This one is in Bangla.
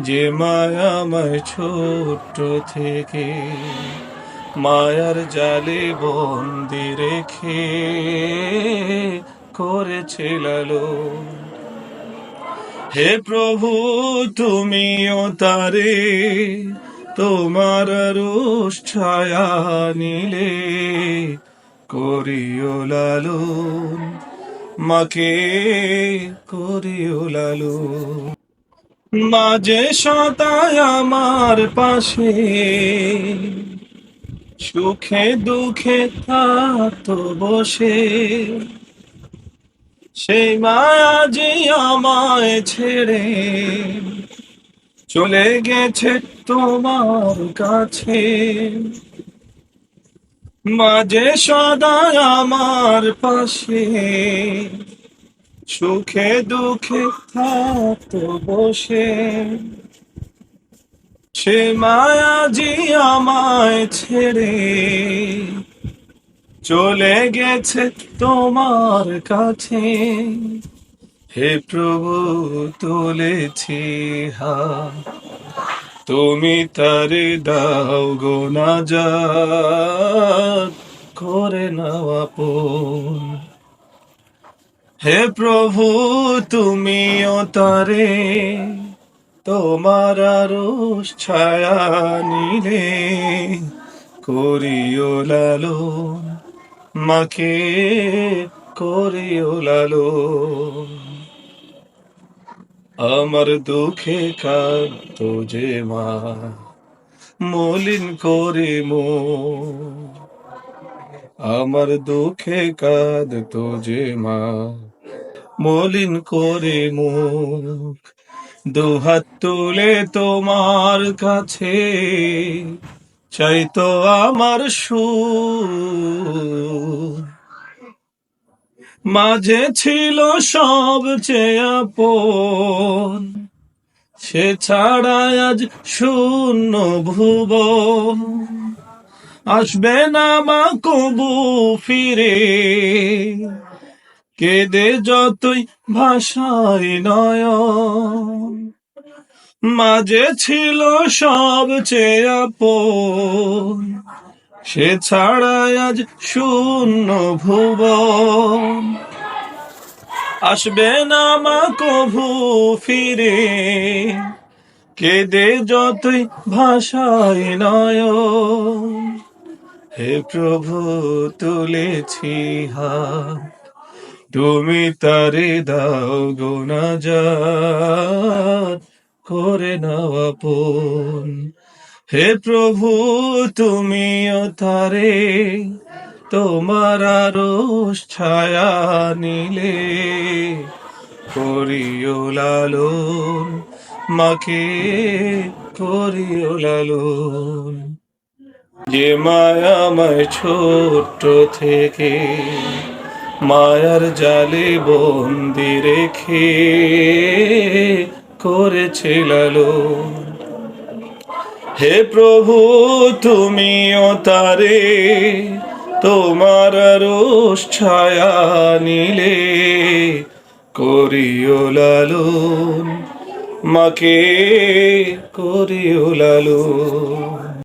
যে মায়াময় ছোট্ট থেকে মায়ার জালে বন্দি রেখে করেছে লালন। হে প্রভু তুমিও তারে তোমার রোষ ছায়া নিলে করিও লালন, মাকে করিও লালন। মাঝে সদায় আমার পাশে সুখে দুঃখে থাকতো বসে, সেই মায়া যে আমায় ছেড়ে চলে গেছে তোমার কাছে। মাঝে সদায় আমার পাশে সুখে দুঃখে থাকতো বসে, সে মায়া যে আমায় ছেড়ে চলে গেছে তোমার কাছে। হে প্রভু তুলেছি হাত, তুমি তারে দাও গো নাজাত, করে নাও আপন। হে প্রভু তুমিও তারে তোমার রোষ ছায়া নিলে করিও লালন, মাকে করিও লালন। আমার দুঃখে কাঁদতো যে মা মলিন করে মুখ, আমার দুঃখে কাঁদতো যে মা মলিন করে মুখ। দুহাত তুলে তোমার কাছে চাইতো আমার সুর, মাঝে ছিল সবচেয়ে আপন, সে ছাড়া আজ শূন্য ভুবন। আসবে না মা কবু ফিরে, কেঁদে যতই ভাষায় নয়ন। মাঝে ছিল সবচেয়ে আপন, সে ছাড়া আজ শূন্য ভুবন। আসবে না মা কভু ফিরে, কেঁদে যতই ভাষায় নয়ন। হে প্রভু তুলেছি হাত, তুমি তারে দাও গো নাজাত, করে নাও আপন। হে প্রভু তুমিও তারে তোমার রোষ ছায়া নিলে করিও লালন, মাকে করিও লালন। যে মায়াময় ছোট্ট থেকে মায়ার জালে বন্দি রেখে করেছে লালন। হে প্রভু তুমিও তারে তোমার রোষ ছায়া নিলে করিও লালন, মাকে করিও লালন।